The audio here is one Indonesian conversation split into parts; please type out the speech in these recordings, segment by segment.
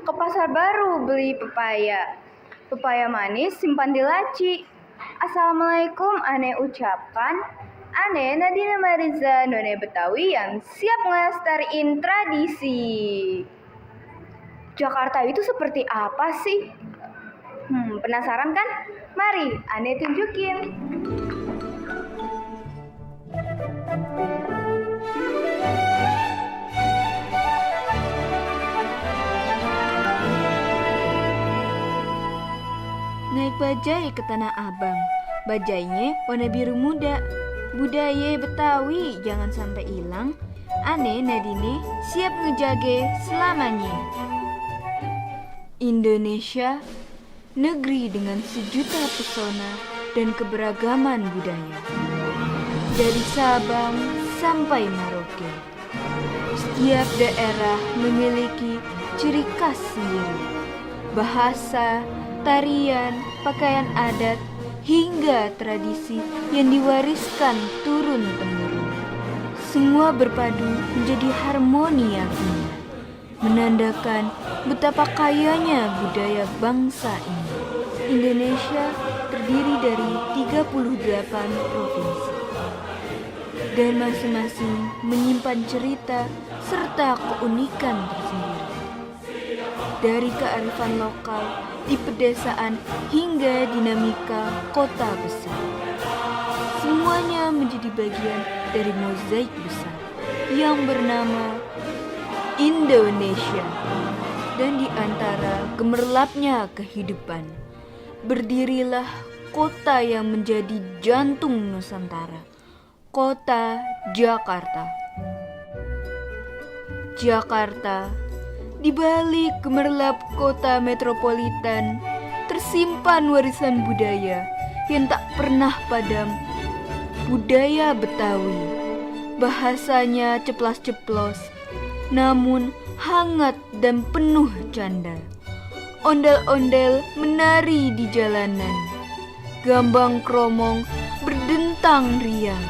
Ke pasar baru beli pepaya. Pepaya manis simpan di laci. Assalamualaikum, ane ucapan. Ane Nadine Mariza, none Betawi yang siap ngelestariin tradisi. Jakarta itu seperti apa sih? Penasaran kan? Mari, ane tunjukin. Naik bajai ke Tanah Abang. Bajainya warna biru muda. Budaya Betawi jangan sampai hilang. Ane Nadine siap ngejage selamanya. Indonesia, negeri dengan sejuta pesona dan keberagaman budaya. Dari Sabang sampai Merauke, setiap daerah memiliki ciri khas sendiri. Bahasa, tarian, pakaian adat, hingga tradisi yang diwariskan turun-temurun. Semua berpadu menjadi harmoni yang indah, menandakan betapa kayanya budaya bangsa ini. Indonesia terdiri dari 38 provinsi, dan masing-masing menyimpan cerita serta keunikan tersendiri. Dari kearifan lokal di pedesaan hingga dinamika kota besar, semuanya menjadi bagian dari mozaik besar yang bernama Indonesia. Dan di antara gemerlapnya kehidupan, berdirilah kota yang menjadi jantung Nusantara, kota Jakarta. Jakarta, di balik gemerlap kota metropolitan, tersimpan warisan budaya yang tak pernah padam. Budaya Betawi, bahasanya ceplas-ceplos, namun hangat dan penuh canda. Ondel-ondel menari di jalanan, gambang kromong berdentang riang,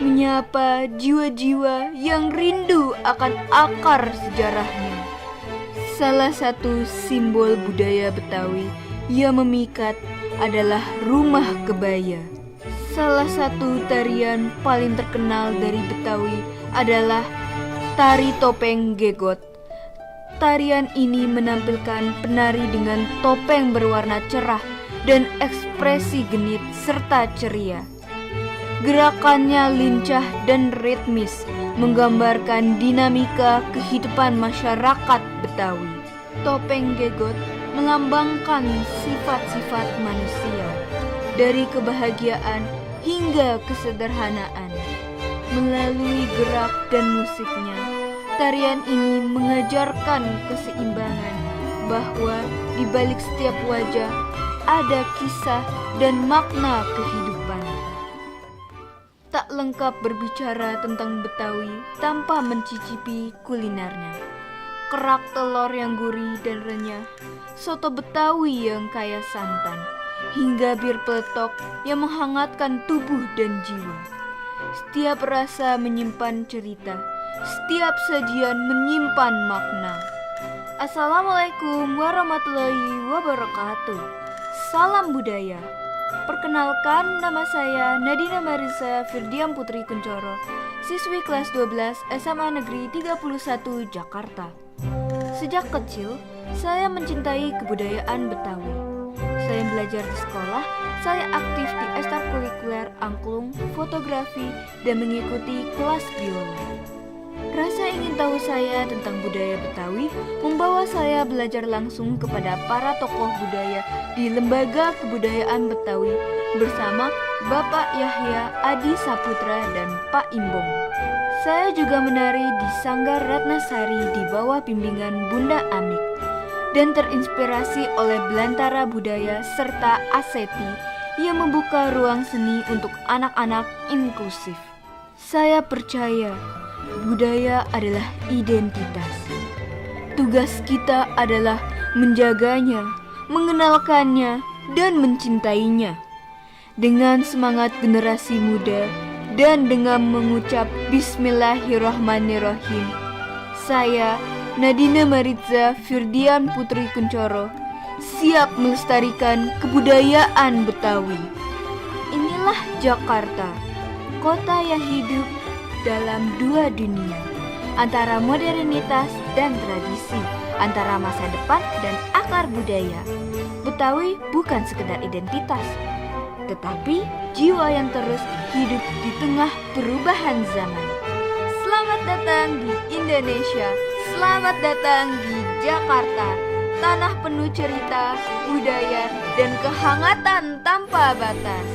menyapa jiwa-jiwa yang rindu akan akar sejarahnya. Salah satu simbol budaya Betawi yang memikat adalah rumah kebaya. Salah satu tarian paling terkenal dari Betawi adalah tari topeng gegot. Tarian ini menampilkan penari dengan topeng berwarna cerah dan ekspresi genit serta ceria. Gerakannya lincah dan ritmis, menggambarkan dinamika kehidupan masyarakat Betawi. Topeng gegot melambangkan sifat-sifat manusia, dari kebahagiaan hingga kesederhanaan. Melalui gerak dan musiknya, tarian ini mengajarkan keseimbangan, bahwa di balik setiap wajah ada kisah dan makna kehidupan. Tak lengkap berbicara tentang Betawi tanpa mencicipi kulinernya. Kerak telur yang gurih dan renyah, soto Betawi yang kaya santan, hingga bir peletok yang menghangatkan tubuh dan jiwa. Setiap rasa menyimpan cerita, setiap sajian menyimpan makna. Assalamualaikum warahmatullahi wabarakatuh. Salam budaya. Perkenalkan, nama saya Nadine Mariza Firdiam Putri Kuncoro, siswi kelas 12 SMA Negeri 31 Jakarta. Sejak kecil, saya mencintai kebudayaan Betawi. Saya belajar di sekolah, saya aktif di ekstrakurikuler angklung, fotografi, dan mengikuti kelas biola. Rasa ingin tahu saya tentang budaya Betawi membawa saya belajar langsung kepada para tokoh budaya di Lembaga Kebudayaan Betawi bersama Bapak Yahya Adi Saputra dan Pak Imbong. Saya juga menari di Sanggar Ratnasari di bawah bimbingan Bunda Amik dan terinspirasi oleh Belantara Budaya serta Aseti yang membuka ruang seni untuk anak-anak inklusif. Saya percaya budaya adalah identitas. Tugas kita adalah menjaganya, mengenalkannya, dan mencintainya. Dengan semangat generasi muda dan dengan mengucap Bismillahirrahmanirrahim, saya Nadine Mariza Firdian Putri Kuncoro siap melestarikan kebudayaan Betawi. Inilah Jakarta, kota yang hidup dalam dua dunia, antara modernitas dan tradisi, antara masa depan dan akar budaya. Betawi bukan sekedar identitas, tetapi jiwa yang terus hidup di tengah perubahan zaman. Selamat datang di Indonesia, selamat datang di Jakarta, tanah penuh cerita, budaya, dan kehangatan tanpa batas.